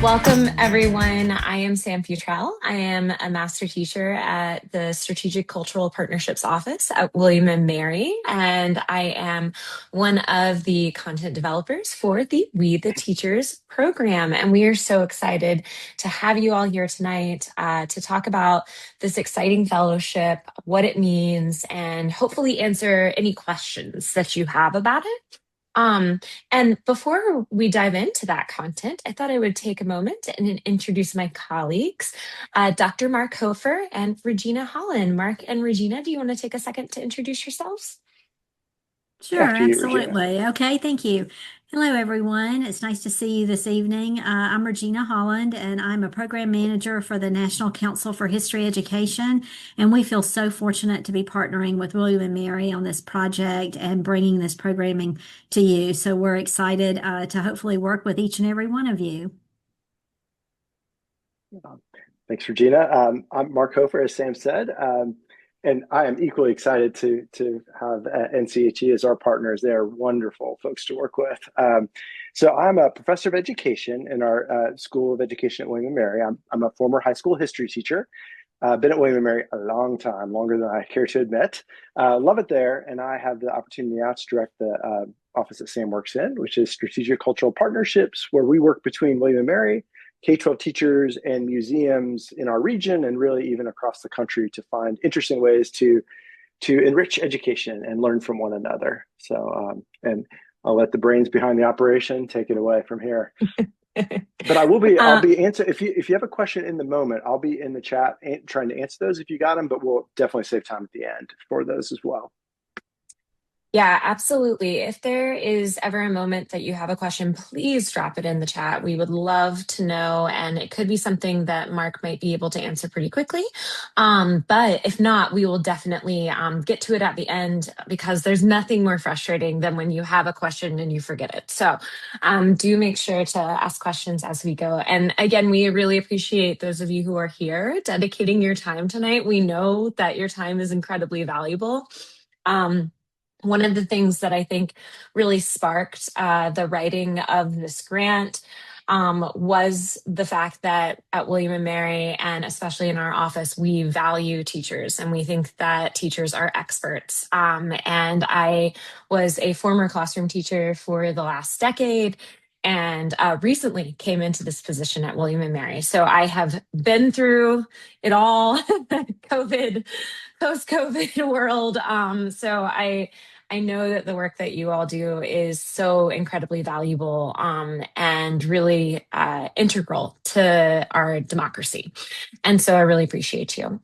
Welcome, everyone. I am Sam Futrell. I am a master teacher at the Strategic Cultural Partnerships office at William & Mary, and I am one of the content developers for the We the Teachers program. And we are so excited to have you all here tonight to talk about this exciting fellowship, what it means, and hopefully answer any questions that you have about it. Um, and before we dive into that content, I thought I would take a moment and introduce my colleagues, Dr. Mark Hofer and Regina Holland. Mark and Regina, do you want to take a second to introduce yourselves? Sure, After you, Regina. absolutely. Okay, thank you. Hello, everyone. It's nice to see you this evening. I'm Regina Holland, and I'm a program manager for the National Council for History Education. And we feel so fortunate to be partnering with William and Mary on this project and bringing this programming to you. So we're excited to hopefully work with each and every one of you. Thanks, Regina. I'm Mark Hofer, as Sam said, and I am equally excited to have NCHE as our partners. They're wonderful folks to work with. So I'm a professor of education in our School of Education at William & Mary. I'm a former high school history teacher. Been at William & Mary a long time, longer than I care to admit. Love it there, and I have the opportunity now to direct the office that Sam works in, which is Strategic Cultural Partnerships, where we work between William & Mary, K-12 teachers, and museums in our region, and really even across the country, to find interesting ways to enrich education and learn from one another. So, and I'll let the brains behind the operation take it away from here. But I'll be answer if you have a question in the moment, I'll be in the chat trying to answer those if you got them, but we'll definitely save time at the end for those as well. Yeah, absolutely. If there is ever a moment that you have a question, please drop it in the chat. We would love to know, and it could be something that Mark might be able to answer pretty quickly. But if not, we will definitely get to it at the end, because there's nothing more frustrating than when you have a question and you forget it. So do make sure to ask questions as we go. And again, we really appreciate those of you who are here dedicating your time tonight. We know that your time is incredibly valuable. One of the things that I think really sparked the writing of this grant was the fact that at William and Mary, and especially in our office, we value teachers and we think that teachers are experts. And I was a former classroom teacher for the last decade, and recently came into this position at William and Mary. So I have been through it all, COVID, post-COVID world. So I know that the work that you all do is so incredibly valuable and really integral to our democracy. And so I really appreciate you.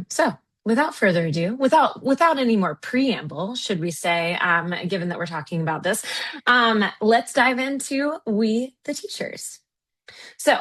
So without further ado, without any more preamble, should we say, given that we're talking about this, let's dive into We the Teachers. So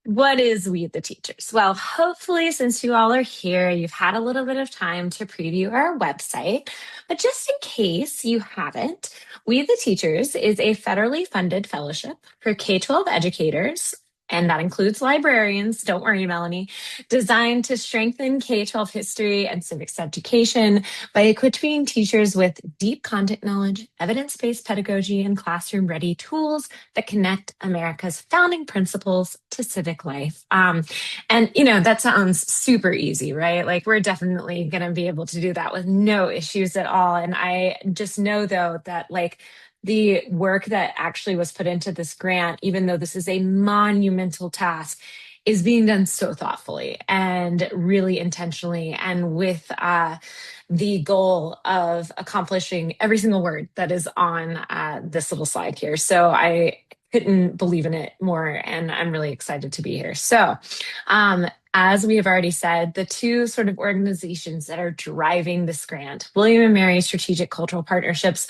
what is We the Teachers? Well, hopefully, since you all are here, you've had a little bit of time to preview our website. But just in case you haven't, We the Teachers is a federally funded fellowship for K-12 educators, and that includes librarians, don't worry, Melanie, designed to strengthen K-12 history and civics education by equipping teachers with deep content knowledge, evidence-based pedagogy, and classroom-ready tools that connect America's founding principles to civic life. And, that sounds super easy, right? Like, we're definitely going to be able to do that with no issues at all. And I just know, though, that the work that actually was put into this grant, even though this is a monumental task, is being done so thoughtfully and really intentionally, and with the goal of accomplishing every single word that is on this little slide here. So I couldn't believe in it more, and I'm really excited to be here. So as we have already said, the two sort of organizations that are driving this grant, William and Mary Strategic Cultural Partnerships,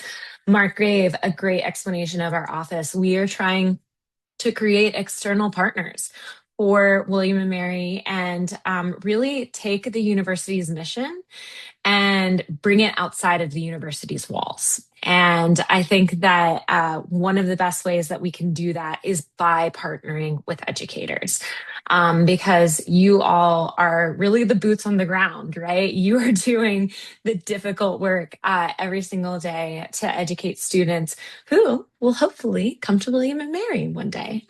Mark gave a great explanation of our office. We are trying to create external partners for William and Mary and really take the university's mission and bring it outside of the university's walls. And I think that one of the best ways that we can do that is by partnering with educators, because you all are really the boots on the ground, right? You are doing the difficult work every single day to educate students who will hopefully come to William and Mary one day.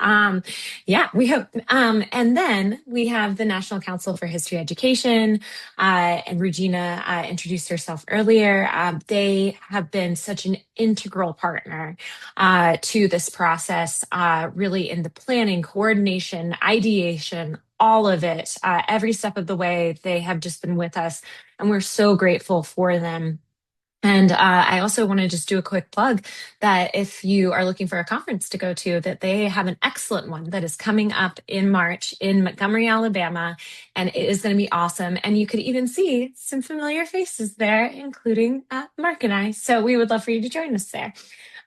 Yeah, we hope. And then we have the National Council for History Education, and Regina introduced herself earlier. They have been such an integral partner to this process, really in the planning, coordination, ideation, all of it, every step of the way. They have just been with us, and we're so grateful for them. And I also want to just do a quick plug that if you are looking for a conference to go to, that they have an excellent one that is coming up in March in Montgomery, Alabama, and it is going to be awesome. And you could even see some familiar faces there, including Mark and I. So we would love for you to join us there.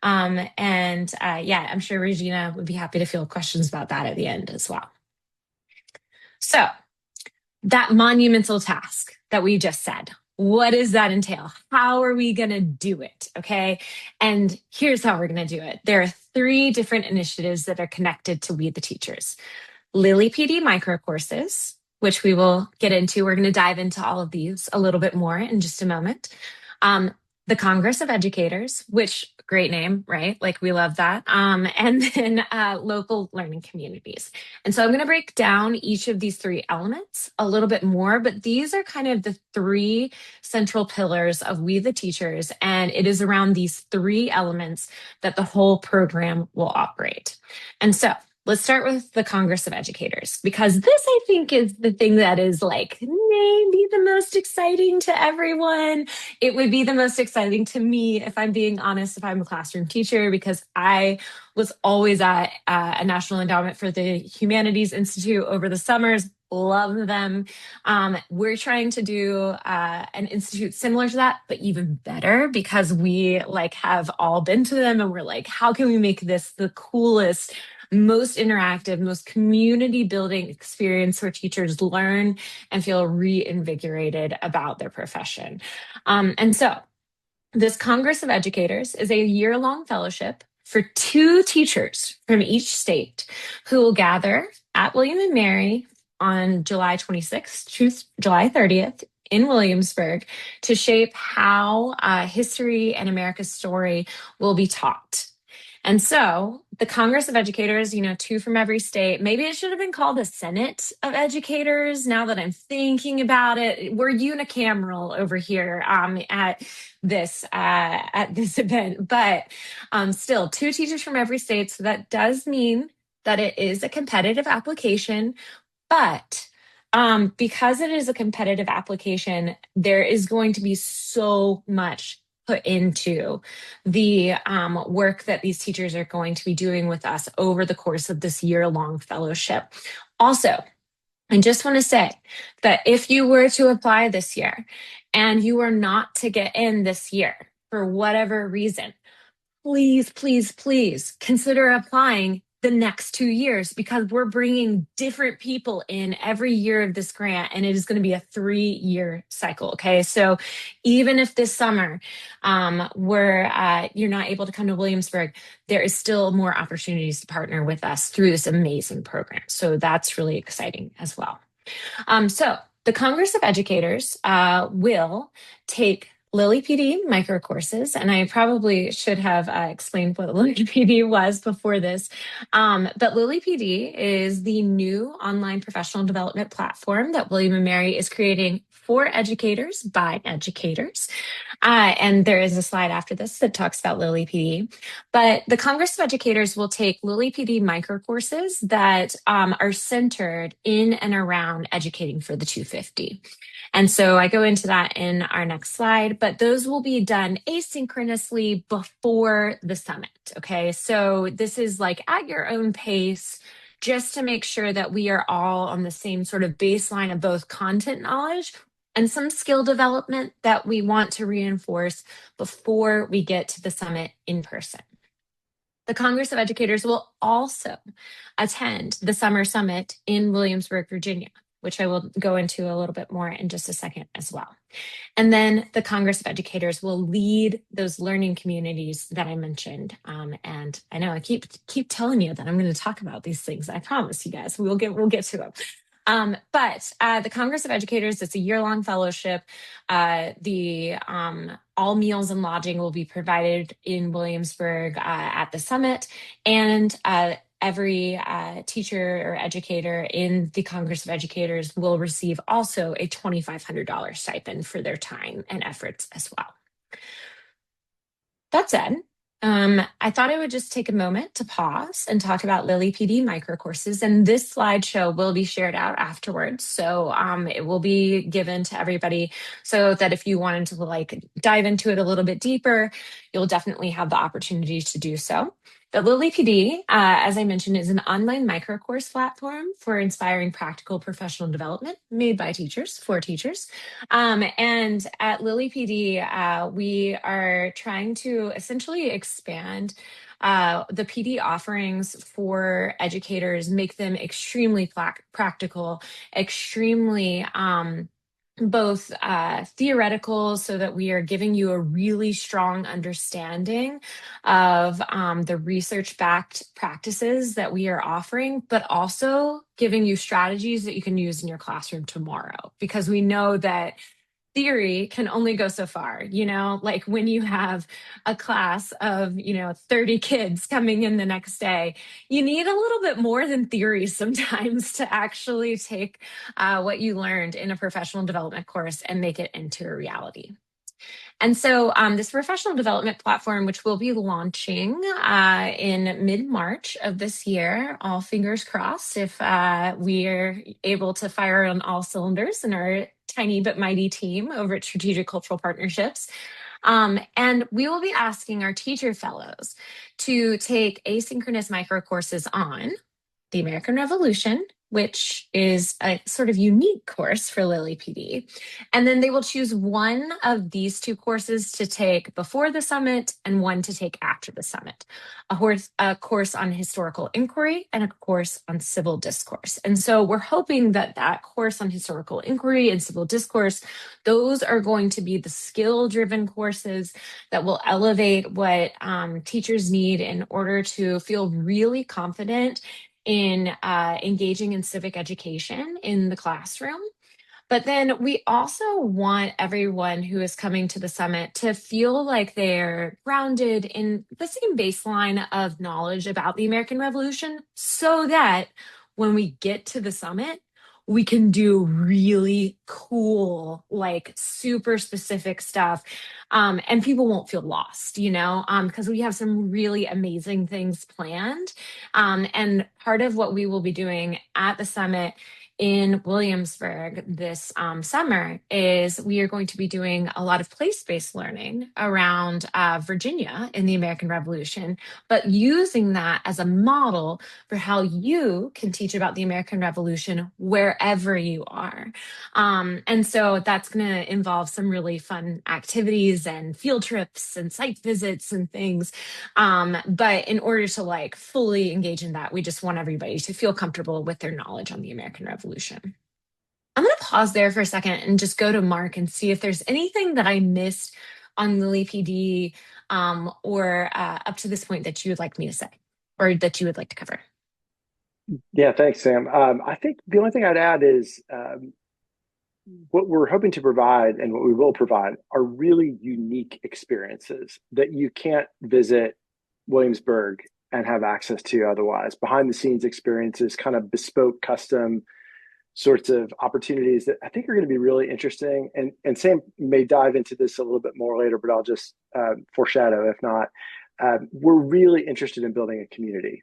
Yeah, I'm sure Regina would be happy to field questions about that at the end as well. So that monumental task that we just said, what does that entail? How are we going to do it? Okay. And here's how we're going to do it. There are 3 different initiatives that are connected to We the Teachers. Lily PD micro courses, which we will get into. We're going to dive into all of these a little bit more in just a moment. The Congress of Educators, which great name, right? Like we love that. And then local learning communities. And so I'm going to break down each of these 3 elements a little bit more, but these are kind of the 3 central pillars of We the Teachers. And it is around these 3 elements that the whole program will operate. And so let's start with the Congress of Educators, because this, I think, is the thing that is like maybe the most exciting to everyone. It would be the most exciting to me, if I'm being honest, if I'm a classroom teacher, because I was always at a National Endowment for the Humanities Institute over the summers. Love them. We're trying to do an institute similar to that, but even better, because we like have all been to them, and we're like, how can we make this the coolest, most interactive, most community building experience where teachers learn and feel reinvigorated about their profession? And so this Congress of Educators is a year-long fellowship for 2 teachers from each state who will gather at William and Mary on July 26th to July 30th in Williamsburg to shape how history and America's story will be taught. And so the Congress of Educators, 2 from every state, maybe it should have been called the Senate of Educators. Now that I'm thinking about it, we're unicameral over here at this event, but still 2 teachers from every state. So that does mean that it is a competitive application, but because it is a competitive application, there is going to be so much put into the work that these teachers are going to be doing with us over the course of this year-long fellowship. Also, I just want to say that if you were to apply this year and you are not to get in this year for whatever reason, please, please, please consider applying the next 2 years, because we're bringing different people in every year of this grant, and it is going to be a 3-year cycle. Okay. So even if this summer you're not able to come to Williamsburg, there is still more opportunities to partner with us through this amazing program. So that's really exciting as well. So the Congress of Educators will take Lily PD micro courses, and I probably should have explained what Lily PD was before this. But Lily PD is the new online professional development platform that William & Mary is creating for educators by educators. And there is a slide after this that talks about Lily PD. But the Congress of Educators will take Lily PD micro courses that are centered in and around educating for the 250. And so I go into that in our next slide, but those will be done asynchronously before the summit. Okay, so this is like at your own pace, just to make sure that we are all on the same sort of baseline of both content knowledge and some skill development that we want to reinforce before we get to the summit in person. The Congress of Educators will also attend the Summer Summit in Williamsburg, Virginia. which I will go into a little bit more in just a second as well. And then the Congress of Educators will lead those learning communities that I mentioned. And I know I keep telling you that I'm going to talk about these things. I promise you guys, we'll get to them. But the Congress of Educators, it's a year-long fellowship. The all meals and lodging will be provided in Williamsburg at the summit, and every teacher or educator in the Congress of Educators will receive also a $2,500 stipend for their time and efforts as well. That said, I thought I would just take a moment to pause and talk about Lilly PD microcourses. And this slideshow will be shared out afterwards. So it will be given to everybody so that if you wanted to like dive into it a little bit deeper, you'll definitely have the opportunity to do so. The Lilly PD, as I mentioned, is an online microcourse platform for inspiring practical professional development made by teachers for teachers. And at Lilly PD, we are trying to essentially expand the PD offerings for educators, make them extremely practical, extremely both theoretical, so that we are giving you a really strong understanding of the research-backed practices that we are offering, but also giving you strategies that you can use in your classroom tomorrow. Because we know that theory can only go so far, like when you have a class of 30 kids coming in the next day, you need a little bit more than theory sometimes to actually take what you learned in a professional development course and make it into a reality. And so this professional development platform, which will be launching in mid-March of this year, all fingers crossed if we are able to fire on all cylinders in our tiny but mighty team over at Strategic Cultural Partnerships. And we will be asking our teacher fellows to take asynchronous micro courses on the American Revolution, which is a sort of unique course for Lilly PD. And then they will choose one of these two courses to take before the summit and one to take after the summit, a course on historical inquiry and a course on civil discourse. And so we're hoping that that course on historical inquiry and civil discourse, those are going to be the skill-driven courses that will elevate what teachers need in order to feel really confident in engaging in civic education in the classroom. But then we also want everyone who is coming to the summit to feel like they're grounded in the same baseline of knowledge about the American Revolution, so that when we get to the summit, we can do really cool, like super specific stuff. And people won't feel lost, because we have some really amazing things planned. And part of what we will be doing at the summit in Williamsburg this summer is we are going to be doing a lot of place-based learning around Virginia in the American Revolution, but using that as a model for how you can teach about the American Revolution wherever you are. And so that's going to involve some really fun activities and field trips and site visits and things. But in order to like fully engage in that, we just want everybody to feel comfortable with their knowledge on the American Revolution. I'm going to pause there for a second and just go to Mark and see if there's anything that I missed on Lilly PD or up to this point that you would like me to say or that you would like to cover. Yeah, thanks, Sam. I think the only thing I'd add is what we're hoping to provide and what we will provide are really unique experiences that you can't visit Williamsburg and have access to otherwise. Behind the scenes experiences, kind of bespoke, custom sorts of opportunities that I think are going to be really interesting. And Sam may dive into this a little bit more later, but I'll just foreshadow if not. We're really interested in building a community.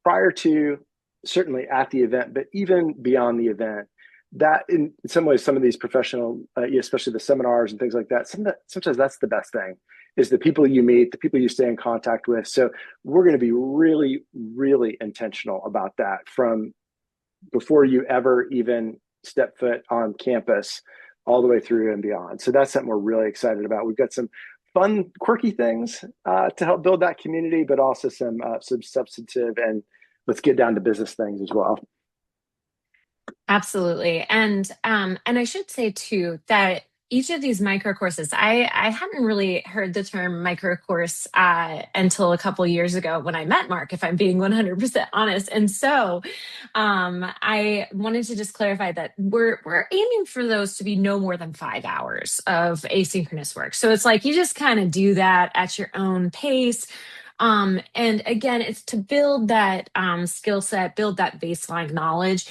Prior to, certainly at the event, but even beyond the event, that in some ways, some of these professional, especially the seminars and things like that, sometimes that's the best thing, is the people you meet, the people you stay in contact with. So we're going to be really, really intentional about that from before you ever even step foot on campus all the way through and beyond. So that's something we're really excited about. We've got some fun, quirky things to help build that community, but also some substantive and let's get down to business things as well. Absolutely. And I should say too that each of these micro courses, I hadn't really heard the term micro course until a couple years ago when I met Mark, if I'm being 100% honest. And so I wanted to just clarify that we're aiming for those to be no more than 5 hours of asynchronous work. So it's like you just kind of do that at your own pace. And again, it's to build that skill set, build that baseline knowledge,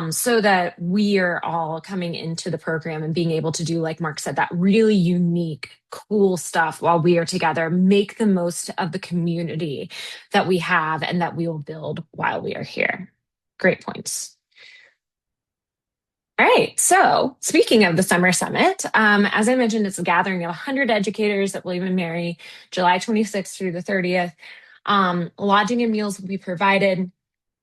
so that we are all coming into the program and being able to do, like Mark said, that really unique, cool stuff while we are together, make the most of the community that we have and that we will build while we are here. Great points. All right. So, speaking of the Summer Summit, as I mentioned, it's a gathering of 100 educators at William and Mary, July 26th through the 30th. Lodging and meals will be provided.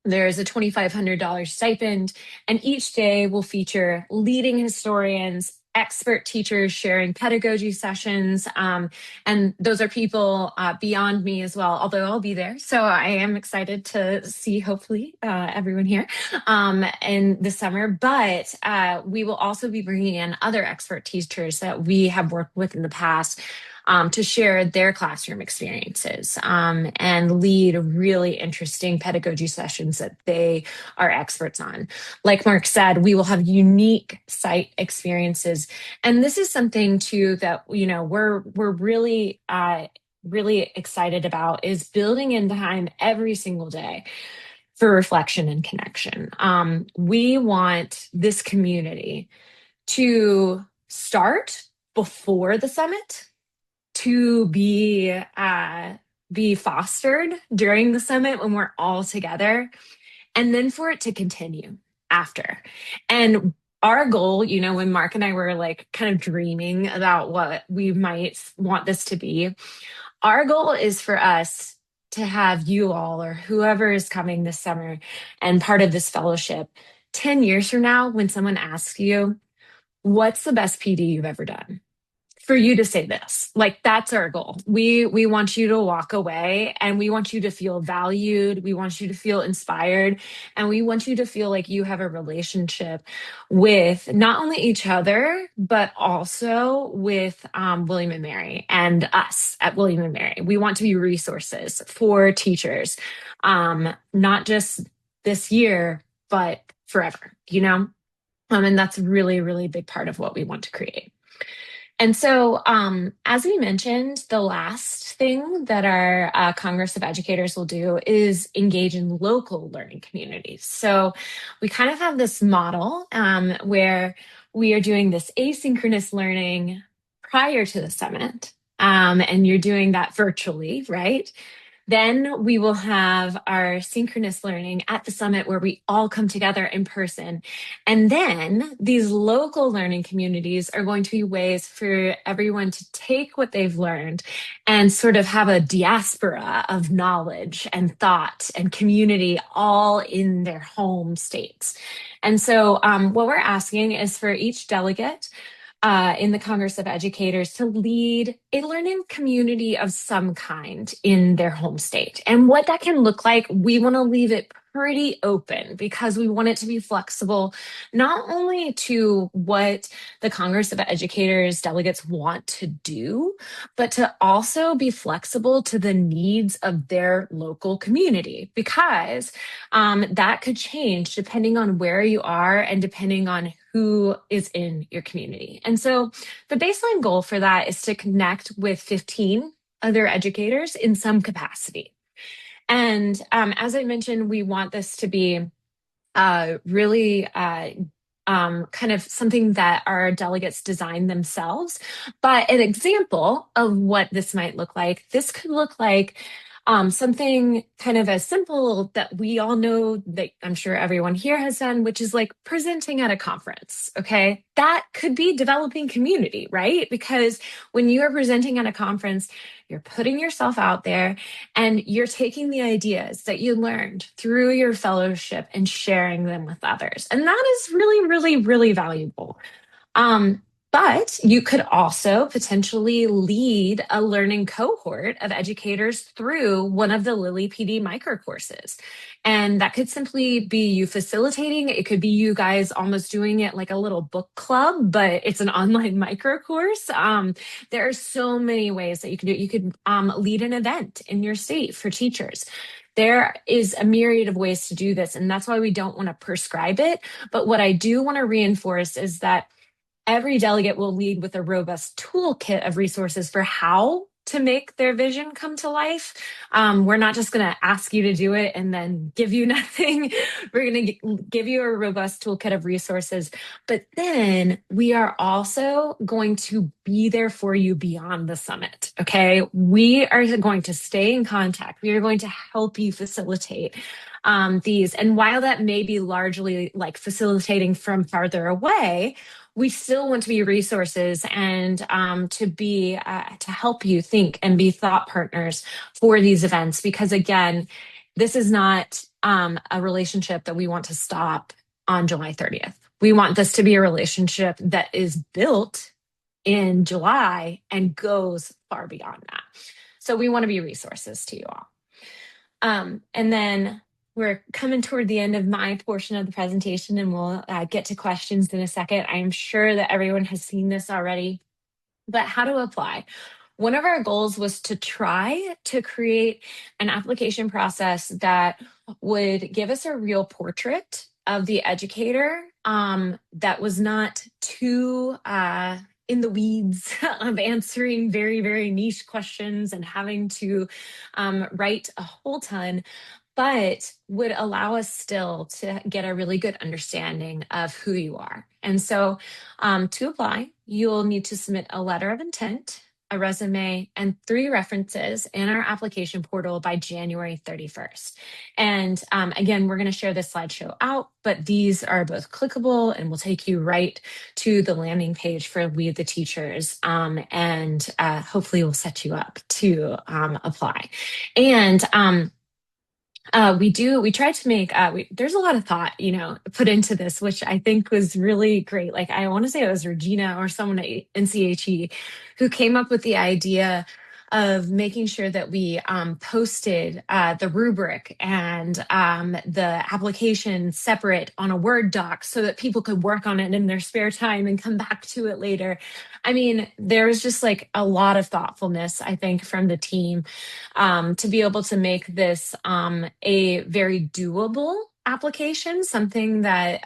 There's a $2,500 stipend, and each day will feature leading historians, expert teachers sharing pedagogy sessions. And those are people beyond me as well, although I'll be there. So I am excited to see, hopefully, everyone here in the summer. But we will also be bringing in other expert teachers that we have worked with in the past to share their classroom experiences and lead really interesting pedagogy sessions that they are experts on. Like Mark said, we will have unique site experiences, and this is something too that we're really excited about is building in time every single day for reflection and connection. We want this community to start before the summit, to be fostered during the summit when we're all together, and then for it to continue after. And our goal, when Mark and I were like kind of dreaming about what we might want this to be, our goal is for us to have you all or whoever is coming this summer and part of this fellowship 10 years from now, when someone asks you, what's the best PD you've ever done? For you to say this. Like, that's our goal. We want you to walk away, and we want you to feel valued, we want you to feel inspired, and we want you to feel like you have a relationship with not only each other but also with William and Mary and us at William and Mary. We want to be resources for teachers, not just this year but forever, and that's really, really big part of what we want to create. And so, as we mentioned, the last thing that our Congress of Educators will do is engage in local learning communities. So, we kind of have this model where we are doing this asynchronous learning prior to the summit, and you're doing that virtually, right? Then we will have our synchronous learning at the summit where we all come together in person. And then these local learning communities are going to be ways for everyone to take what they've learned and sort of have a diaspora of knowledge and thought and community all in their home states. And so what we're asking is for each delegate in the Congress of Educators to lead a learning community of some kind in their home state. And what that can look like, we want to leave it pretty open because we want it to be flexible, not only to what the Congress of Educators delegates want to do, but to also be flexible to the needs of their local community, because that could change depending on where you are and depending on who is in your community. And so the baseline goal for that is to connect with 15 other educators in some capacity. And as I mentioned, we want this to be really kind of something that our delegates design themselves. But an example of what this might look like, this could look like something kind of as simple that we all know that I'm sure everyone here has done, which is like presenting at a conference. Okay. That could be developing community, right? Because when you are presenting at a conference, you're putting yourself out there and you're taking the ideas that you learned through your fellowship and sharing them with others. And that is really, really, really valuable. Um, But you could also potentially lead a learning cohort of educators through one of the Lilly PD micro courses. And that could simply be you facilitating. It could be you guys almost doing it like a little book club, but it's an online micro course. There are so many ways that you can do it. You could lead an event in your state for teachers. There is a myriad of ways to do this, and that's why we don't want to prescribe it. But what I do want to reinforce is that every delegate will lead with a robust toolkit of resources for how to make their vision come to life. We're not just going to ask you to do it and then give you nothing. We're going to give you a robust toolkit of resources, but then we are also going to be there for you beyond the summit. Okay. We are going to stay in contact. We are going to help you facilitate these. And while that may be largely like facilitating from farther away, we still want to be resources and to help you think and be thought partners for these events. Because again, this is not a relationship that we want to stop on July 30th. We want this to be a relationship that is built in July and goes far beyond that. So we want to be resources to you all. And then we're coming toward the end of my portion of the presentation, and we'll get to questions in a second. I'm sure that everyone has seen this already, but how to apply. One of our goals was to try to create an application process that would give us a real portrait of the educator that was not too in the weeds of answering very, very niche questions and having to write a whole ton, but would allow us still to get a really good understanding of who you are. And so to apply, you'll need to submit a letter of intent, a resume, and 3 references in our application portal by January 31st. And again, we're going to share this slideshow out, but these are both clickable and will take you right to the landing page for We the Teachers, and hopefully will set you up to apply. And we tried to make, there's a lot of thought, put into this, which I think was really great. Like, I want to say it was Regina or someone at NCHE who came up with the idea of making sure that we posted the rubric and the application separate on a Word doc so that people could work on it in their spare time and come back to it later. I mean, there was just like a lot of thoughtfulness, I think, from the team to be able to make this a very doable application, something that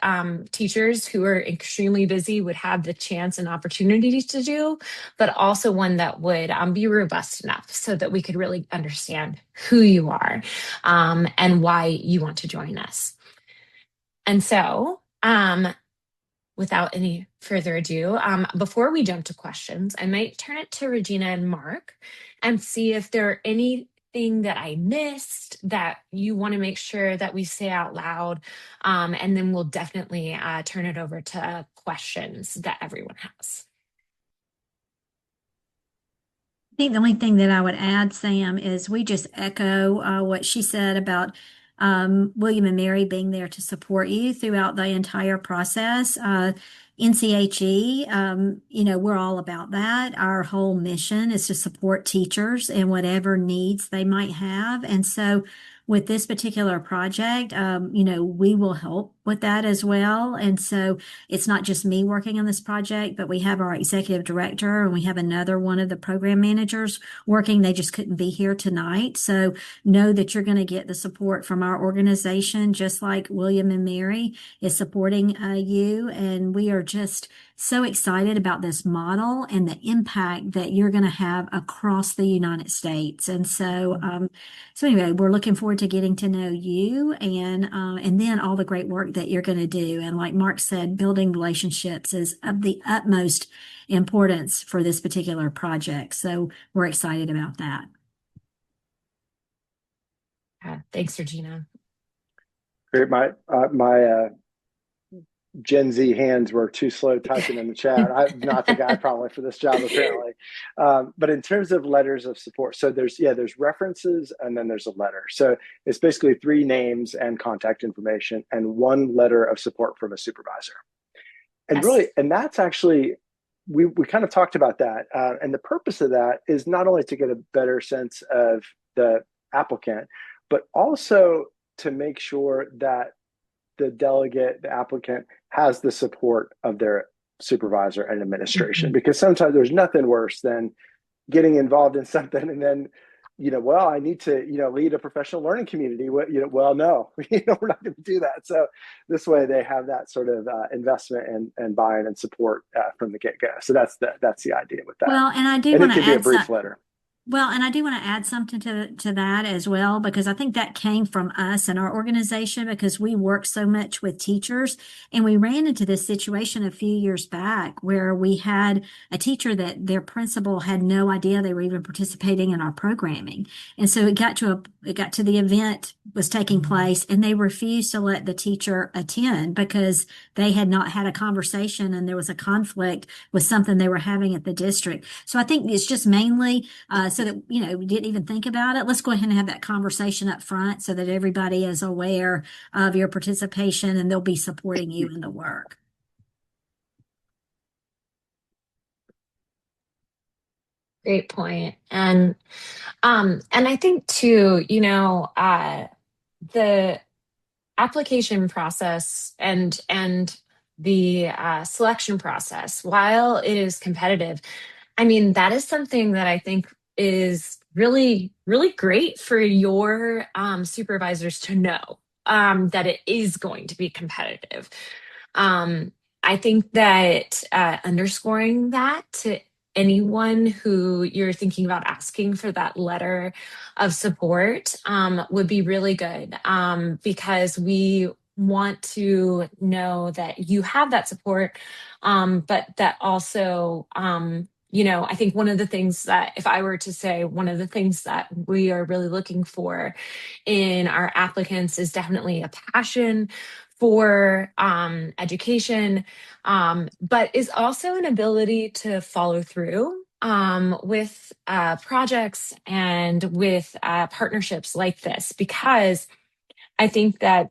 teachers who are extremely busy would have the chance and opportunity to do, but also one that would be robust enough so that we could really understand who you are and why you want to join us. And so, without any further ado, before we jump to questions, I might turn it to Regina and Mark and see if there are anything that I missed that you want to make sure that we say out loud. And then we'll definitely turn it over to questions that everyone has. I think the only thing that I would add, Sam, is we just echo what she said about William and Mary being there to support you throughout the entire process. NCHE, we're all about that. Our whole mission is to support teachers in whatever needs they might have. And so with this particular project, we will help with that as well. And so it's not just me working on this project, but we have our executive director and we have another one of the program managers working. They just couldn't be here tonight. So know that you're going to get the support from our organization, just like William and Mary is supporting you. And we are just so excited about this model and the impact that you're going to have across the United States. And so anyway, we're looking forward to getting to know you and then all the great work that you're going to do. And like Mark said, building relationships is of the utmost importance for this particular project. So we're excited about that. Thanks, Regina. Great. My Gen Z hands were too slow typing in the chat. I'm not the guy probably for this job, apparently. But in terms of letters of support, so there's references and then there's a letter. So it's basically 3 names and contact information and 1 letter of support from a supervisor. And Yes. really, and that's actually we kind of talked about that, and the purpose of that is not only to get a better sense of the applicant, but also to make sure that the delegate, the applicant, has the support of their supervisor and administration. Mhm. Because sometimes there's nothing worse than getting involved in something and then, well, I need to, lead a professional learning community. Well, no, we're not going to do that. So this way they have that sort of investment and buy-in and support from the get-go. So that's the idea with that. Well, and I do And want it to can be a add some. brief letter. Well, and I do want to add something to that as well, because I think that came from us and our organization because we work so much with teachers. And we ran into this situation a few years back where we had a teacher that their principal had no idea they were even participating in our programming. And so it got to the event was taking place and they refused to let the teacher attend because they had not had a conversation and there was a conflict with something they were having at the district. So I think it's just mainly so that, we didn't even think about it. Let's go ahead and have that conversation up front so that everybody is aware of your participation and they'll be supporting you in the work. Great point. And I think too, the application process and the selection process, while it is competitive, I mean, that is something that I think is really, really great for your supervisors to know, that it is going to be competitive. Um, I think that underscoring that to anyone who you're thinking about asking for that letter of support would be really good, because we want to know that you have that support, but that also, I think one of the things that, if I were to say, one of the things that we are really looking for in our applicants is definitely a passion for education, but is also an ability to follow through with projects and with partnerships like this, because I think that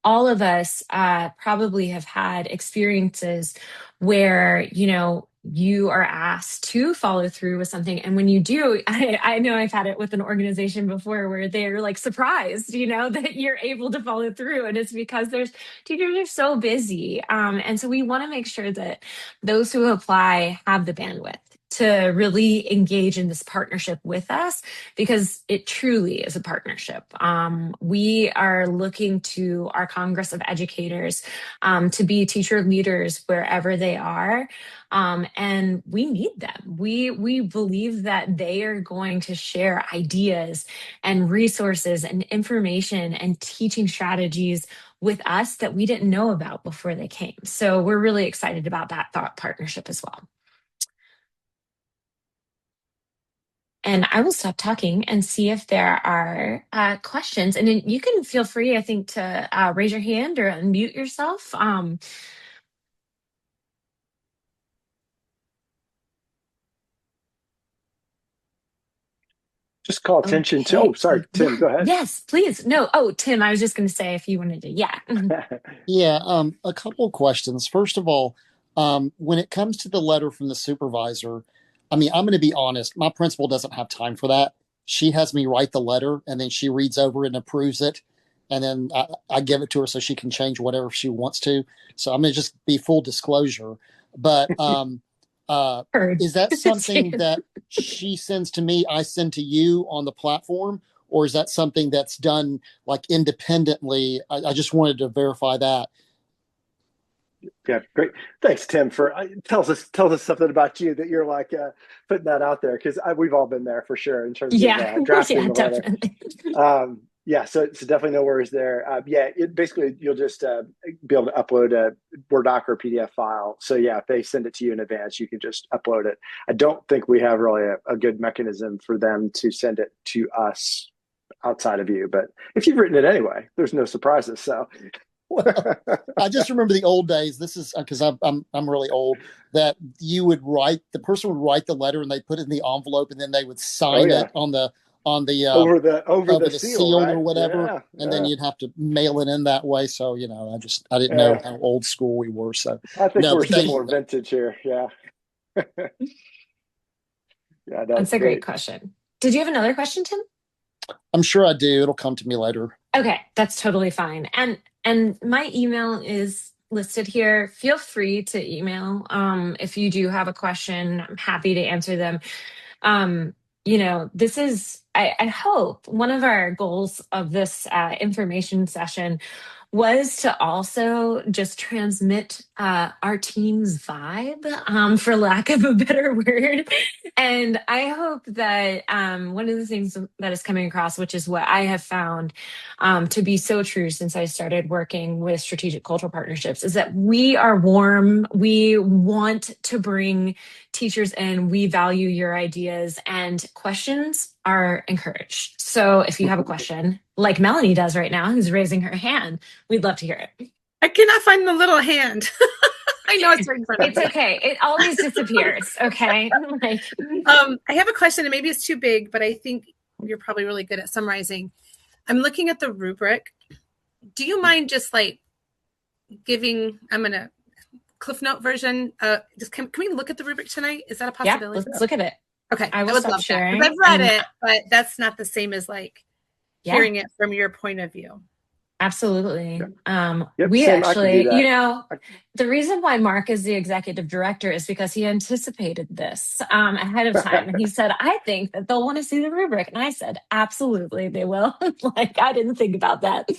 all of us probably have had experiences where you are asked to follow through with something, and when you do, I know I've had it with an organization before where they're like surprised that you're able to follow through, and it's because there's teachers are so busy, and so we want to make sure that those who apply have the bandwidth to really engage in this partnership with us, because it truly is a partnership. We are looking to our Congress of Educators to be teacher leaders wherever they are. And we need them. We believe that they are going to share ideas and resources and information and teaching strategies with us that we didn't know about before they came. So we're really excited about that thought partnership as well. And I will stop talking and see if there are questions. And then you can feel free, I think, to raise your hand or unmute yourself. Just call attention to, oh, Okay. sorry, Tim, Yeah. go ahead. Yes, please. No. Oh, Tim, I was just going to say if you wanted to. Yeah. Mhm. Yeah, a couple of questions. First of all, when it comes to the letter from the supervisor, I mean, I'm going to be honest, my principal doesn't have time for that. She has me write the letter and then she reads over it and approves it. And then I give it to her so she can change whatever she wants to. So I'm going to just be full disclosure. But uh, Heard. is that something that she sends to me, I send to you on the platform? Or is that something that's done like independently? I just wanted to verify that. Yeah, great. Thanks, Tim, for tells us something about you that you're like putting that out there, because we've all been there for sure in terms of Yeah. drafting Yeah, the letter. definitely. Yeah, so definitely no worries there. Yeah, it basically you'll just be able to upload a Word doc or a PDF file. So yeah, if they send it to you in advance, you can just upload it. I don't think we have really a good mechanism for them to send it to us outside of you, but if you've written it anyway, there's no surprises. So Well, I just remember the old days. This is because I'm really old. That you would write, the person would write the letter and they put it in the envelope and then they would oh sign yeah, it on the over the over the seal, seal right? or whatever, Yeah, and then yeah, you'd have to mail it in that way. So I didn't know yeah. how old school we were. So I think no, we're but thank similar you. vintage here. Yeah. Yeah, That's that's a great great. question. Did you have another question, Tim? I'm sure I do. It'll come to me later. Okay, that's totally fine. And my email is listed here. Feel free to email if you do have a question. I'm happy to answer them. This is, I hope, one of our goals of this information session was to also just transmit our team's vibe, for lack of a better word. And I hope that one of the things that is coming across, which is what I have found to be so true since I started working with strategic cultural partnerships, is that we are warm. We want to bring teachers in. We value your ideas, and questions are encouraged. So if you have a question, like Melanie does right now, who's raising her hand, we'd love to hear it. I cannot find the little hand. I know it's right in front of It's me. okay. It always disappears. Okay. Like, I have a question, and maybe it's too big, but I think you're probably really good at summarizing. I'm looking at the rubric. Do you mind just like giving, I'm going to Cliff Note version. Just can we look at the rubric tonight? Is that a yeah, possibility? let's look at it. Okay, I I will would stop love that because sharing. I've read And it, but that's not the same as like yeah, hearing it from your point of view. absolutely. Yeah. Yep, We Sam, I can do actually, that. the reason why Mark is the executive director is because he anticipated this ahead of time. And he said, I think that they'll want to see the rubric. And I said, absolutely, they will. Like, I didn't think about that.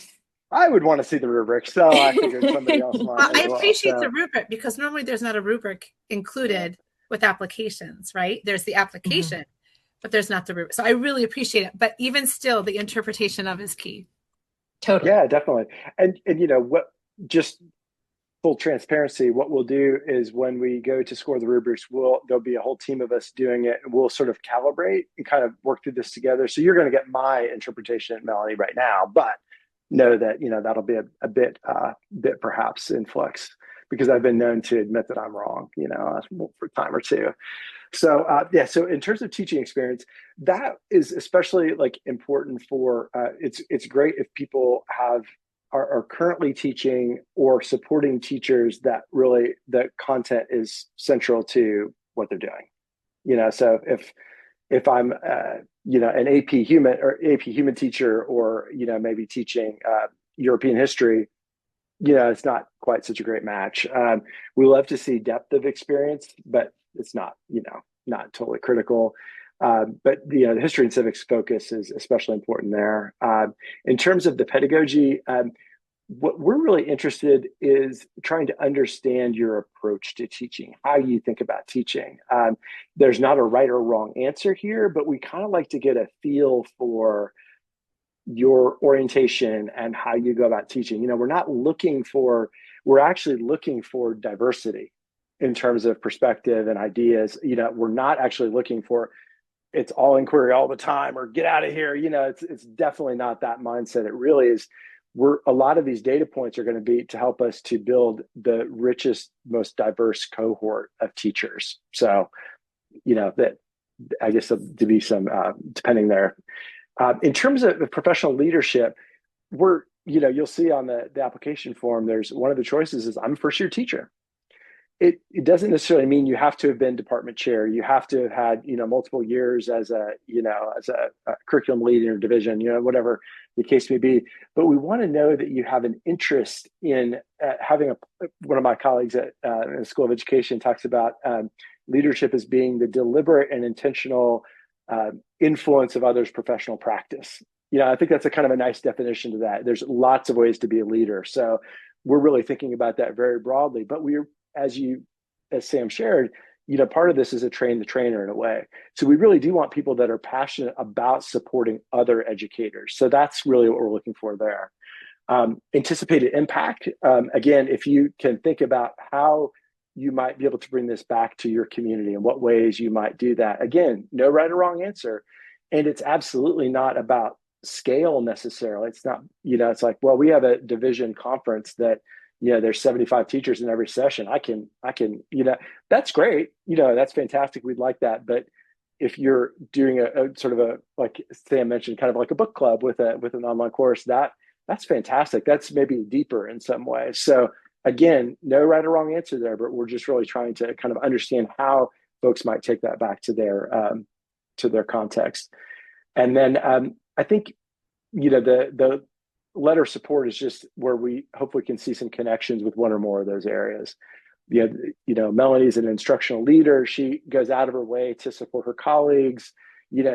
I would want to see the rubric, so I figured somebody else might I as well. appreciate the So rubric because normally there's not a rubric included with applications, right? There's the application, Mhm. but there's not the rubric. So I really appreciate it. But even still, the interpretation of is key. Totally. yeah, definitely. And what, just full transparency, what we'll do is when we go to score the rubrics, there'll be a whole team of us doing it, and we'll sort of calibrate and kind of work through this together. So you're going to get my interpretation, Melanie, right now, but know that that'll be a bit perhaps in flux, because I've been known to admit that I'm wrong, for a time or two. So yeah, so in terms of teaching experience, that is especially like important for it's great if people are currently teaching or supporting teachers that really the content is central to what they're doing. So if I'm an AP human teacher, or maybe teaching European history, it's not quite such a great match. We love to see depth of experience, but it's not, not totally critical. But the history and civics focus is especially important there. In terms of the pedagogy, what we're really interested is trying to understand your approach to teaching, how you think about teaching. There's not a right or wrong answer here, but we kind of like to get a feel for your orientation and how you go about teaching. We're actually looking for diversity in terms of perspective and ideas. We're not actually looking for it's all inquiry all the time or get out of here. It's definitely not that mindset. It really is. A lot of these data points are going to be to help us to build the richest, most diverse cohort of teachers. So, that I guess to be some depending there. In terms of professional leadership, you'll see on the application form, there's one of the choices is I'm a first year teacher. It doesn't necessarily mean you have to have been department chair. You have to have had, multiple years as a curriculum lead in your division, whatever the case may be. But we want to know that you have an interest in having one of my colleagues in the School of Education talks about leadership as being the deliberate and intentional influence of others' professional practice. I think that's a kind of a nice definition to that. There's lots of ways to be a leader. So we're really thinking about that very broadly. But as Sam shared, part of this is a train the trainer in a way. So we really do want people that are passionate about supporting other educators. So that's really what we're looking for there. Anticipated impact. Again, if you can think about how you might be able to bring this back to your community and what ways you might do that. Again, no right or wrong answer. And it's absolutely not about scale necessarily. It's not, it's like, well, we have a division conference that, there's 75 teachers in every session. I can, that's great. That's fantastic. We'd like that. But if you're doing a sort of a, like Sam mentioned, kind of like a book club with an online course, that's fantastic. That's maybe deeper in some ways. So again, no right or wrong answer there, but we're just really trying to kind of understand how folks might take that back to their context. And then I think, the letter of support is just where we hopefully can see some connections with one or more of those areas. Melanie's an instructional leader. She goes out of her way to support her colleagues.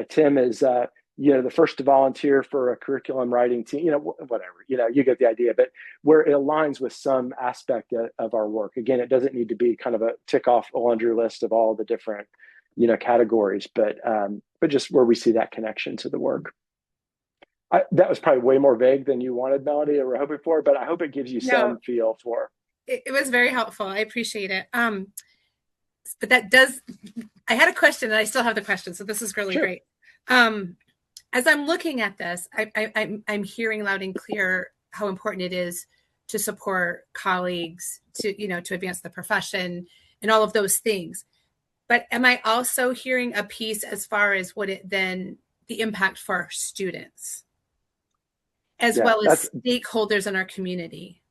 Tim is, the first to volunteer for a curriculum writing team, whatever, you get the idea, but where it aligns with some aspect of our work. Again, it doesn't need to be kind of a tick off a laundry list of all the different, categories, but just where we see that connection to the work. That was probably way more vague than you wanted, Melanie, or were hoping for, but I hope it gives you some feel for. It was very helpful. I appreciate it. But I had a question and I still have the question. So this is really great. As I'm looking at this, I'm hearing loud and clear how important it is to support colleagues, to advance the profession and all of those things. But am I also hearing a piece as far as the impact for our students, as well as stakeholders in our community?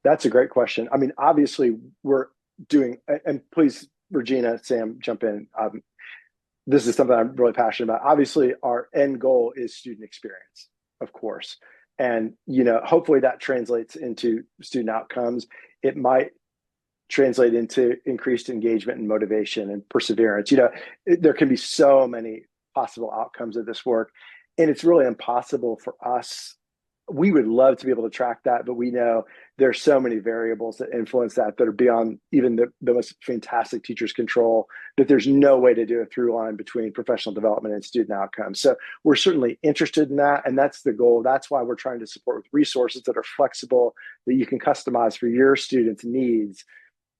That's a great question. I mean, obviously we're doing, and please, Regina, Sam, jump in. This is something I'm really passionate about. Obviously, our end goal is student experience, of course. And, hopefully that translates into student outcomes. It might translate into increased engagement and motivation and perseverance. There can be so many possible outcomes of this work, and it's really impossible for us. We would love to be able to track that, but we know there's so many variables that influence that are beyond even the most fantastic teachers' control, that there's no way to do a through line between professional development and student outcomes. So we're certainly interested in that, and that's the goal. That's why we're trying to support with resources that are flexible, that you can customize for your students' needs.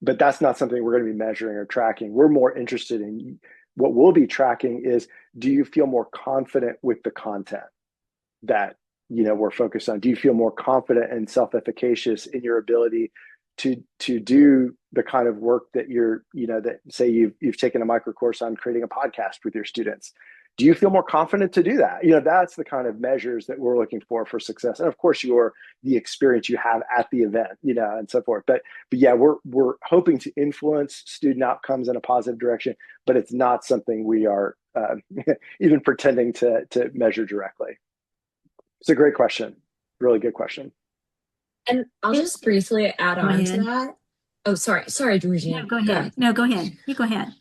But that's not something we're going to be measuring or tracking. We're more interested in what we'll be tracking is, do you feel more confident with the content that we're focused on? Do you feel more confident and self-efficacious in your ability to do the kind of work that that say you've taken a micro course on creating a podcast with your students? Do you feel more confident to do that? That's the kind of measures that we're looking for success. And of course, the experience you have at the event, and so forth. But yeah, we're hoping to influence student outcomes in a positive direction, but it's not something we are even pretending to measure directly. It's a great question. Really good question. And I'll just briefly add on to that. Oh, sorry, Regina. No, go ahead. No, go ahead. You go ahead.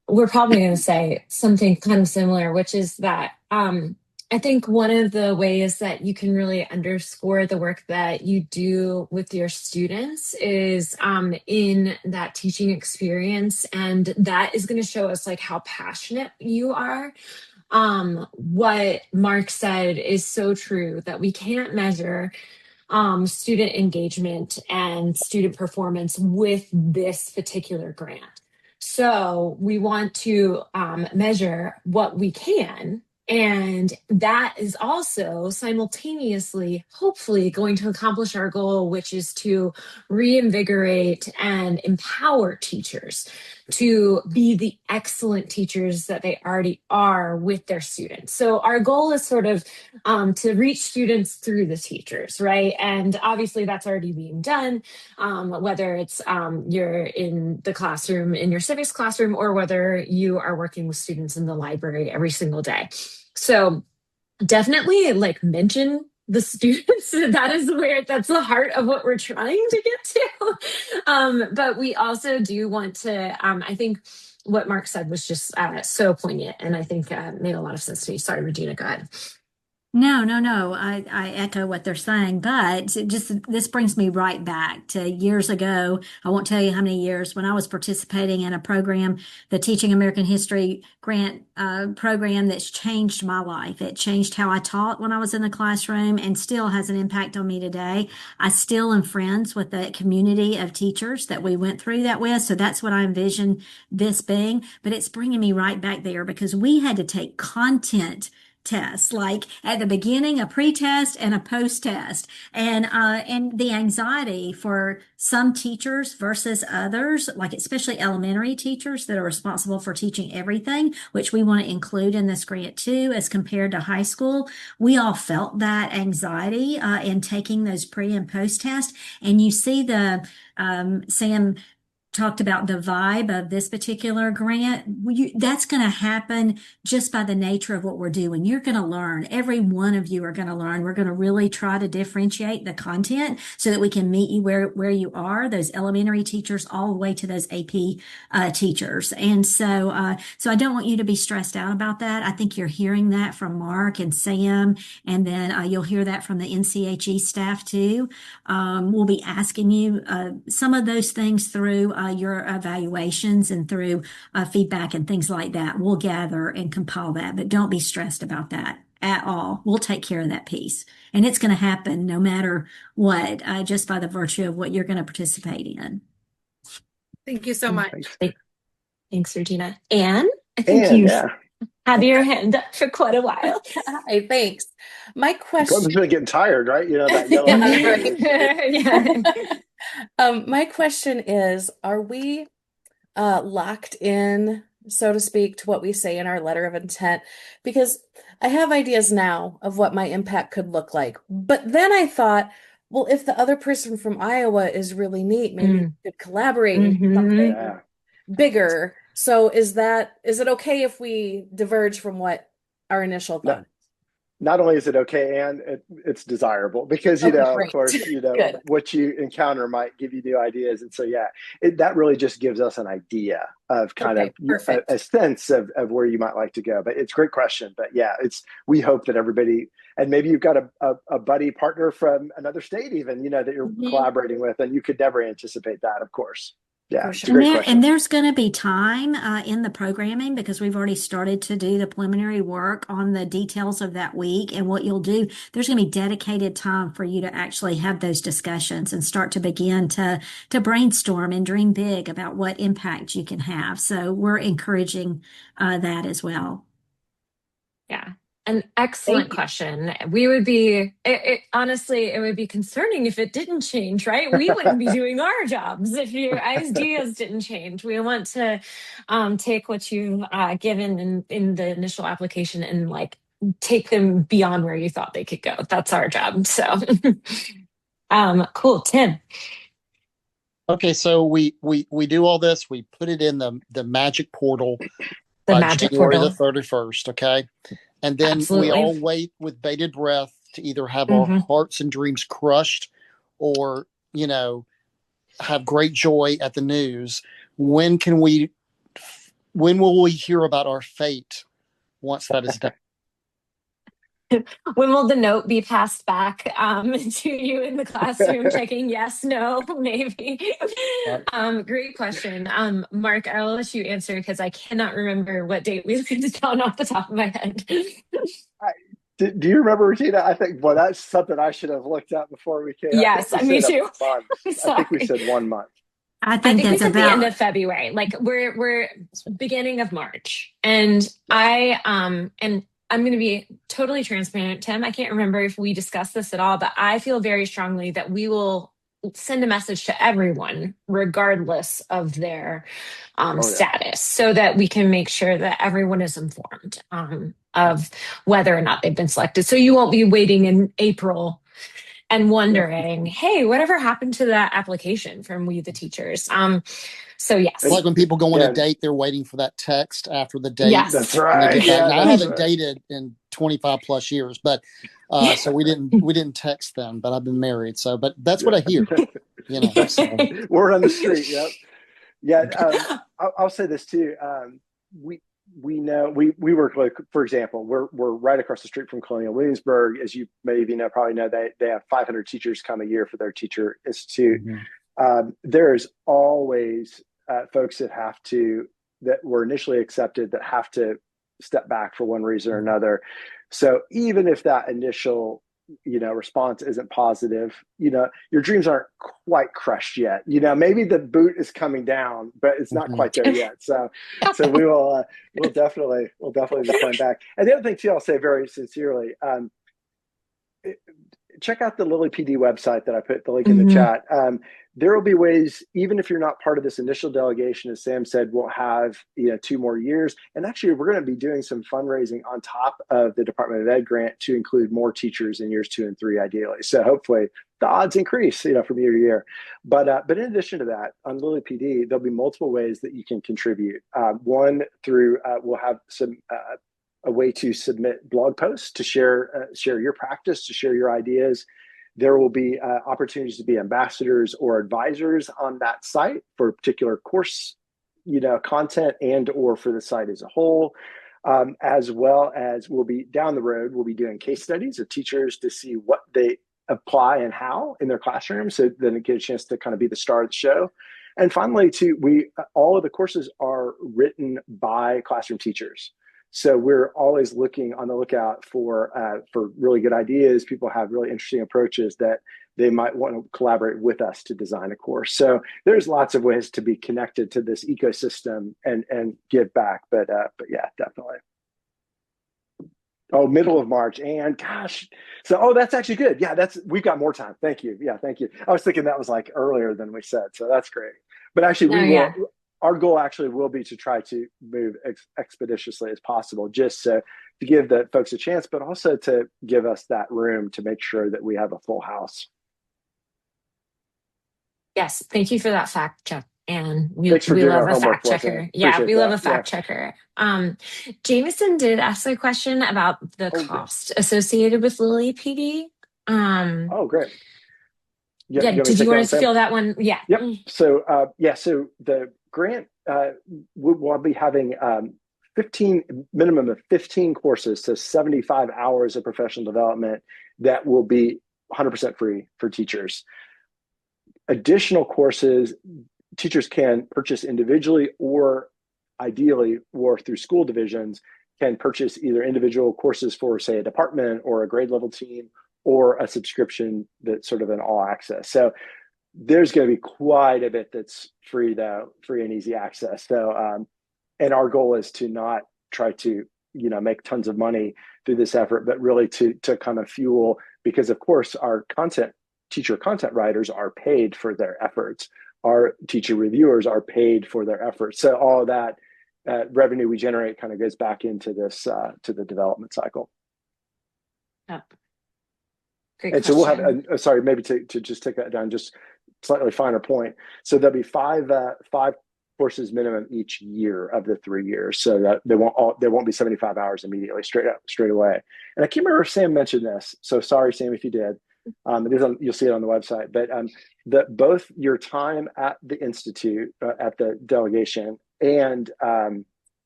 We're probably going to say something kind of similar, which is that I think one of the ways that you can really underscore the work that you do with your students is in that teaching experience. And that is going to show us like how passionate you are. What Mark said is so true, that we can't measure student engagement and student performance with this particular grant. So we want to measure what we can. And that is also simultaneously, hopefully, going to accomplish our goal, which is to reinvigorate and empower teachers to be the excellent teachers that they already are with their students. So our goal is sort of to reach students through the teachers, right? And obviously that's already being done, whether it's you're in the classroom, in your civics classroom, or whether you are working with students in the library every single day. So definitely mention the students. That's the heart of what we're trying to get to. But we also do want to, I think what Mark said was just so poignant, and I think made a lot of sense to me. Sorry, Regina, go ahead. No. I echo what they're saying, but this brings me right back to years ago. I won't tell you how many years, when I was participating in a program, the Teaching American History grant program, that's changed my life. It changed how I taught when I was in the classroom, and still has an impact on me today. I still am friends with the community of teachers that we went through that with. So that's what I envision this being. But it's bringing me right back there, because we had to take content tests, like at the beginning, a pre-test and a post-test, and the anxiety for some teachers versus others, like especially elementary teachers that are responsible for teaching everything, which we want to include in this grant too, as compared to high school. We all felt that anxiety in taking those pre and post tests, and you see the Sam talked about the vibe of this particular grant, that's going to happen just by the nature of what we're doing. You're going to learn. Every one of you are going to learn. We're going to really try to differentiate the content so that we can meet you where you are, those elementary teachers all the way to those AP teachers. And so I don't want you to be stressed out about that. I think you're hearing that from Mark and Sam, and then you'll hear that from the NCHE staff too. We'll be asking you some of those things through your evaluations and through feedback and things like that. We'll gather and compile that, but don't be stressed about that at all. We'll take care of that piece. And it's going to happen no matter what, just by the virtue of what you're going to participate in. Thank you so much. Thanks, Regina. Anne, I think And you've had your hand up for quite a while. Hey, thanks. My question. Club's been getting tired, right? You know, that yellow. My question is, are we locked in, so to speak, to what we say in our letter of intent? Because I have ideas now of what my impact could look like. But then I thought, well, if the other person from Iowa is really neat, maybe we could collaborate and do something bigger. So is it okay if we diverge from what our initial thought? Not only is it okay, and it's desirable, because, you know, great. of course, you know, what you encounter might give you new ideas. And so, that really just gives us an idea of kind of a sense of where you might like to go. But it's a great question. But we hope that everybody, and maybe you've got a buddy partner from another state even, you know, that you're collaborating with, and you could never anticipate that, of course. Yeah, it's a great question. And there's going to be time in the programming, because we've already started to do the preliminary work on the details of that week and what you'll do. There's going to be dedicated time for you to actually have those discussions and start to begin to brainstorm and dream big about what impact you can have. So we're encouraging that as well. Yeah. An excellent question. We would be, honestly, it would be concerning if it didn't change, right? We wouldn't be doing our jobs if your ideas didn't change. We want to take what you've given in the initial application and like take them beyond where you thought they could go. That's our job. So, cool. Tim. Okay, so we do all this. We put it in the magic portal by January the 31st. Okay. And then we all wait with bated breath to either have our hearts and dreams crushed or, you know, have great joy at the news. When will we hear about our fate once that is done? When will the note be passed back to you in the classroom, checking yes, no, maybe? Great question. Mark, I'll let you answer because I cannot remember what date we looked it down off the top of my head. Do you remember, Regina? I think, well, that's something I should have looked at before we came. Yes, me too. I think we said 1 month. I think that's about the end of February. Like we're beginning of March, and I'm going to be totally transparent, Tim. I can't remember if we discussed this at all, but I feel very strongly that we will send a message to everyone, regardless of their status, so that we can make sure that everyone is informed of whether or not they've been selected. So you won't be waiting in April and wondering, hey, whatever happened to that application from We the Teachers? So yes. It's like when people go on a date, they're waiting for that text after the date. Yes. That's right. I haven't dated in 25 plus years, but so we didn't text them, but I've been married. So, but that's what I hear. You know, so. Word on the street. Yep. Yeah. I'll say this too. We know we work, like, for example, we're right across the street from Colonial Williamsburg. As you maybe probably know, they have 500 teachers come a year for their teacher institute. There's always folks that were initially accepted that have to step back for one reason or another. So even if that initial, response isn't positive, your dreams aren't quite crushed yet. Maybe the boot is coming down, but it's not quite there yet. So we'll definitely be playing back. And the other thing too, I'll say very sincerely, check out the Lilly PD website that I put the link in the Mhm. chat. There will be ways, even if you're not part of this initial delegation, as Sam said, we'll have 2 more years. And actually, we're going to be doing some fundraising on top of the Department of Ed grant to include more teachers in years 2 and 3, ideally. So hopefully the odds increase, from year to year. But in addition to that, on Lilly PD, there'll be multiple ways that you can contribute. One through we'll have some a way to submit blog posts to share your practice, to share your ideas. There will be opportunities to be ambassadors or advisors on that site for a particular course, content and or for the site as a whole. As well as we'll be down the road, we'll be doing case studies of teachers to see what they apply and how in their classroom. So then it gets a chance to kind of be the star of the show. And finally, all of the courses are written by classroom teachers. So we're always looking on the lookout for really good ideas. People have really interesting approaches that they might want to collaborate with us to design a course. So there's lots of ways to be connected to this ecosystem and give back. But yeah, definitely. Oh, middle of March, and gosh, that's actually good. Yeah, we've got more time. Thank you. Yeah, thank you. I was thinking that was like earlier than we said, so that's great. But actually, No, we will. yeah. Our goal actually will be to try to move expeditiously as possible, just to give the folks a chance, but also to give us that room to make sure that we have a full house. Yes, thank you for that fact check. And Thanks for we doing love our a homework fact for us, checker. Ann. Yeah, Appreciate we love that. a fact checker. Jameson did ask a question about the Oh, good. cost associated with Lilly PD. Oh, great. Yeah, Yeah, you want me to did you take that want one, us to Sam? fill that one? Yeah. Yep. So so the grant we'll be having 15 minimum of 15 courses, so 75 hours of professional development that will be 100% free for teachers. Additional courses teachers can purchase individually or ideally or through school divisions can purchase either individual courses for, say, a department or a grade level team, or a subscription that's sort of an all access. So there's going to be quite a bit that's free, though, free and easy access. So, and our goal is to not try to, make tons of money through this effort, but really to kind of fuel, because of course our teacher content writers are paid for their efforts. Our teacher reviewers are paid for their efforts. So all of that revenue we generate kind of goes back into this, to the development cycle. Yep. Great And question. so we'll have, sorry, maybe to just take that down, just slightly finer point. So there'll be five courses minimum each year of the 3 years, so that there won't be 75 hours immediately straight away. And I can't remember if Sam mentioned this, so sorry, Sam, if you did. It is you'll see it on the website. But both your time at the institute, at the delegation, and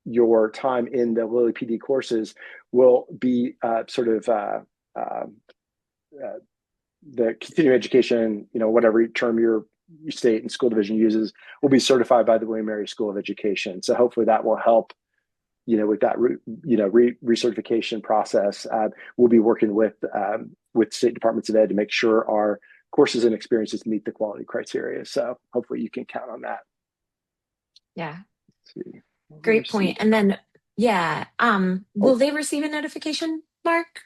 your time in the Lilly PD courses will be the continuing education, whatever term your state and school division uses, will be certified by the William & Mary School of Education. So hopefully that will help, with that, recertification process. We'll be working with state departments of ed to make sure our courses and experiences meet the quality criteria. So hopefully you can count on that. Yeah. Great point. And then, yeah, will they receive a notification, Mark,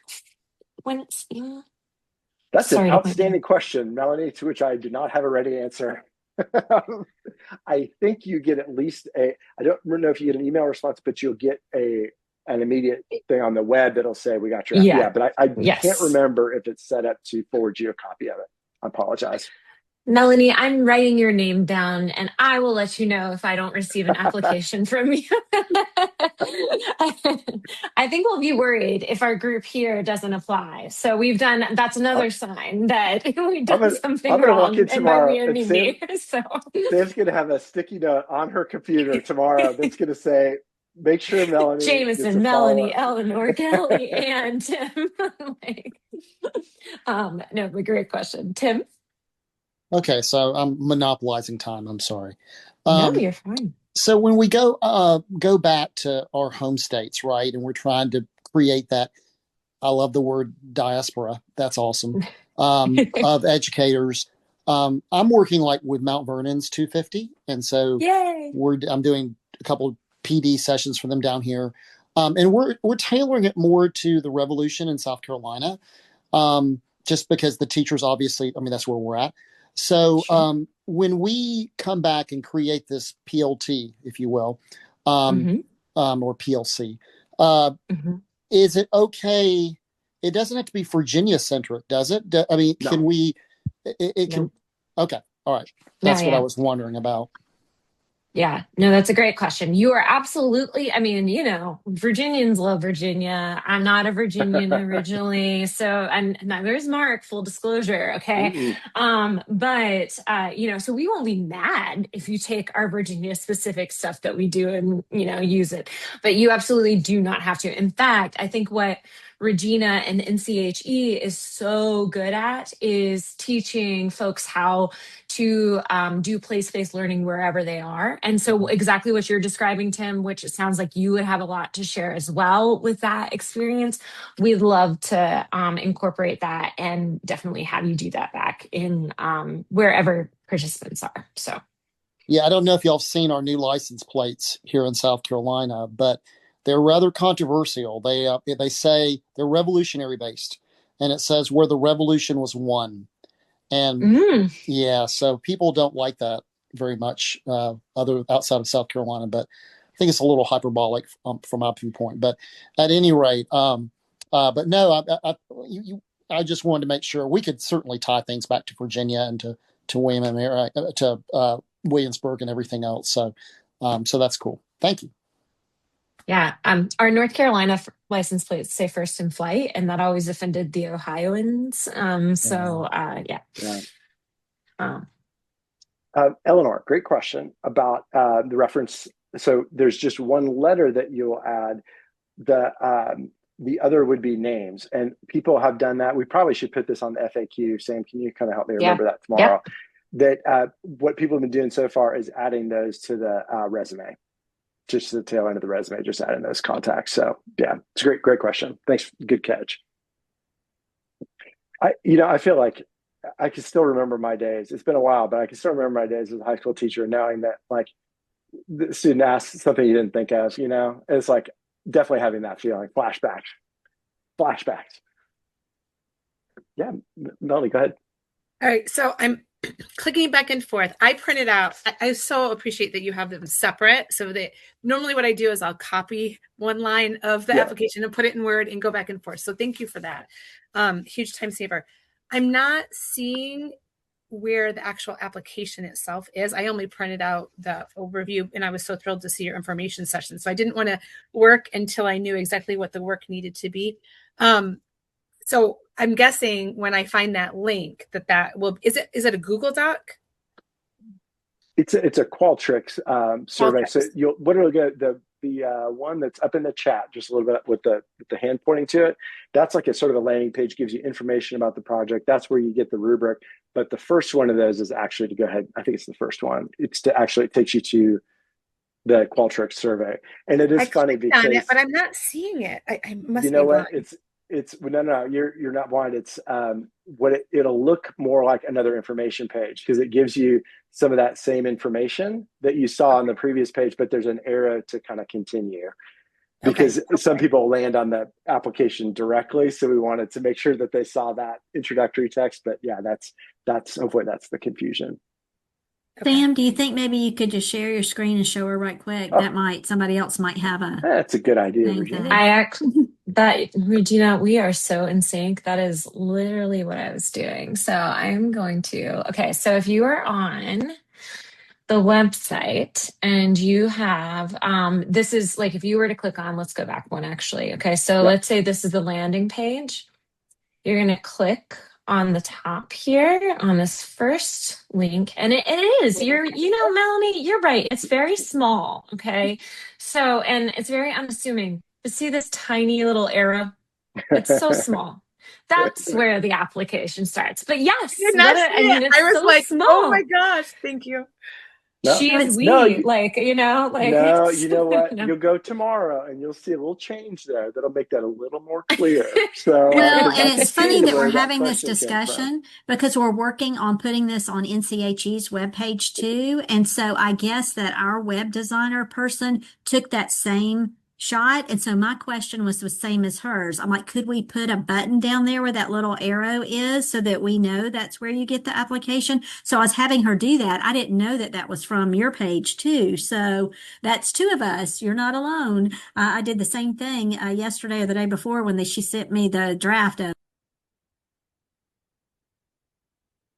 when it's? That's an outstanding question, Melanie, to which I do not have a ready answer. I think you get at least I don't know if you get an email response, but you'll get an immediate thing on the web that'll say, we got your, but I can't remember if it's set up to forward you a copy of it. I apologize. Melanie, I'm writing your name down, and I will let you know if I don't receive an application from you. I think we'll be worried if our group here doesn't apply. So that's another sign that we've done something wrong. And by we, I mean me. So Sam's going to have a sticky note on her computer tomorrow that's going to say, make sure Melanie, Jameson, Melanie, Eleanor, Kelly, and Tim. No, but great question. Tim? Okay, so I'm monopolizing time. I'm sorry. No, you're fine. So when we go back to our home states, right, and we're trying to create that, I love the word diaspora. That's awesome. Of educators. I'm working like with Mount Vernon's 250, and so I'm doing a couple PD sessions for them down here, and we're tailoring it more to the revolution in South Carolina. just because the teachers obviously, I mean, that's where we're at. So Sure. when we come back and create this PLT, if you will, um, Hmm. or PLC, uh, Hmm. is it okay? It doesn't have to be Virginia centric, does it? I mean, can No, we? It can. No. Okay, all right. No, That's what I yeah. was wondering about. Yeah, no, that's a great question. You are absolutely, I mean, Virginians love Virginia. I'm not a Virginian originally, so and neither is Mark, full disclosure, okay? mm-mm. But so we won't be mad if you take our Virginia specific stuff that we do and, use it. But you absolutely do not have to. In fact, I think what Regina and NCHE is so good at is teaching folks how to do place-based learning wherever they are. And so exactly what you're describing, Tim, which it sounds like you would have a lot to share as well with that experience. We'd love to incorporate that and definitely have you do that back in wherever participants are. So Yeah, I don't know if y'all have seen our new license plates here in South Carolina, but they're rather controversial. They say they're revolutionary based, and it says where the revolution was won. And mm, yeah, so people don't like that very much, other outside of South Carolina. But I think it's a little hyperbolic from my viewpoint. But at any rate, but no, I just wanted to make sure we could certainly tie things back to Virginia and to William to Williamsburg and everything else. So that's cool. Thank you. yeah, our North Carolina license plates say first in flight, and that always offended the Ohioans. Yeah. Yeah. Um, Eleanor, great question about the reference. So there's just one letter that you'll add. The other would be names, and people have done that. We probably should put this on the FAQ. Sam, can you kind of help me yeah. remember that Yep. tomorrow? That what people have been doing so far is adding those to the resume, just to the tail end of the resume, just adding those contacts. So yeah, it's a great question. Thanks, good catch. I feel like I can still remember my days. It's been a while, but I can still remember my days as a high school teacher, knowing that like the student asks something you didn't think of. It's like definitely having that feeling. Flashbacks. Yeah, Melanie, go ahead. All right, so I'm clicking back and forth. I printed out, I so appreciate that you have them separate so that normally what I do is I'll copy one line of the Yeah, application and put it in Word and go back and forth. So thank you for that. Huge time saver. I'm not seeing where the actual application itself is. I only printed out the overview and I was so thrilled to see your information session. So I didn't want to work until I knew exactly what the work needed to be. So I'm guessing when I find that link that will, is it a Google Doc? it's a Qualtrics survey. So Qualtrics. you'll literally get the one that's up in the chat, just a little bit with the hand pointing to it. That's like a sort of a landing page, gives you information about the project. That's where you get the rubric. But the first one of those is actually to go ahead. I think it's the first one. It's to actually, it takes you to the Qualtrics survey, and it I is funny clicked on it, because but I'm not seeing it. I you must be know what? blind. It's no, you're not blind. It's it'll look more like another information page because it gives you some of that same information that you saw on the previous page, but there's an arrow to kind of continue Okay. because some people land on the application directly. So we wanted to make sure that they saw that introductory text. But yeah, that's hopefully that's the confusion. Okay. Sam, do you think maybe you could just share your screen and show her right quick? Oh, Somebody else might have a that's a good idea, same Regina. thing. I actually, that, Regina, we are so in sync. That is literally what I was doing. So I'm going to, okay, so if you are on the website and you have, this is like, if you were to click on, let's go back one actually. Okay, so Yep. let's say this is the landing page. You're going to click on the top here on this first link. And it is, Melanie, you're right. It's very small. Okay. So, and it's very unassuming. But see this tiny little arrow? It's so small. That's where the application starts. But I yes, did not see it. I it's was so like, oh my small. gosh, thank you. No, No, She's it's no, we, like, no, it's, you know what? no. You'll go tomorrow and you'll see a little change there that'll make that a little more clear. So, well, because and that's it's kind funny of that we're where that having this question came from. discussion because we're working on putting this on NCHE's webpage too. And so I guess that our web designer person took that same shot. And so my question was the same as hers. I'm like, could we put a button down there where that little arrow is so that we know that's where you get the application? So I was having her do that. I didn't know that that was from your page too. So that's two of us. You're not alone. I did the same thing yesterday or the day before when she sent me the draft of.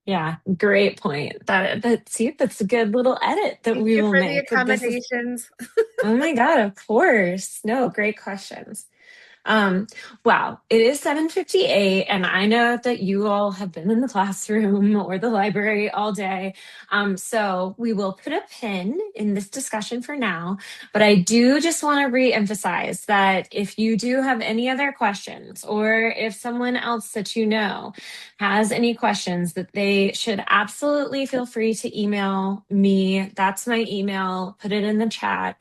Yeah, great point. See, that's a good little edit that Thank we you will for the make. This is, accommodations. oh my God, of course. No, great questions. Um, wow, it is 7:58, and I know that you all have been in the classroom or the library all day. So we will put a pin in this discussion for now, but I do just want to re-emphasize that if you do have any other questions, or if someone else that you know has any questions, that they should absolutely feel free to email me. That's my email. Put it in the chat.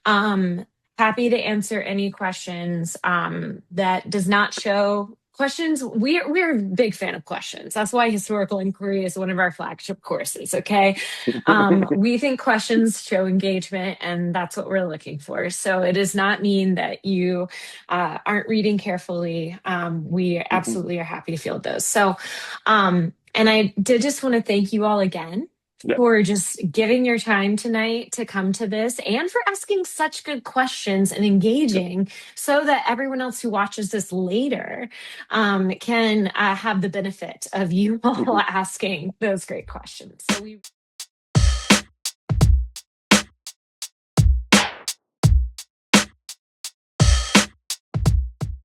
Um, Happy to answer any questions that does not show questions. We're a big fan of questions. That's why historical inquiry is one of our flagship courses. Okay, we think questions show engagement, and that's what we're looking for. So it does not mean that you aren't reading carefully. We absolutely are happy to field those. So, and I did just want to thank you all again Yeah. for just giving your time tonight to come to this, and for asking such good questions and engaging, so that everyone else who watches this later can have the benefit of you all asking those great questions. So we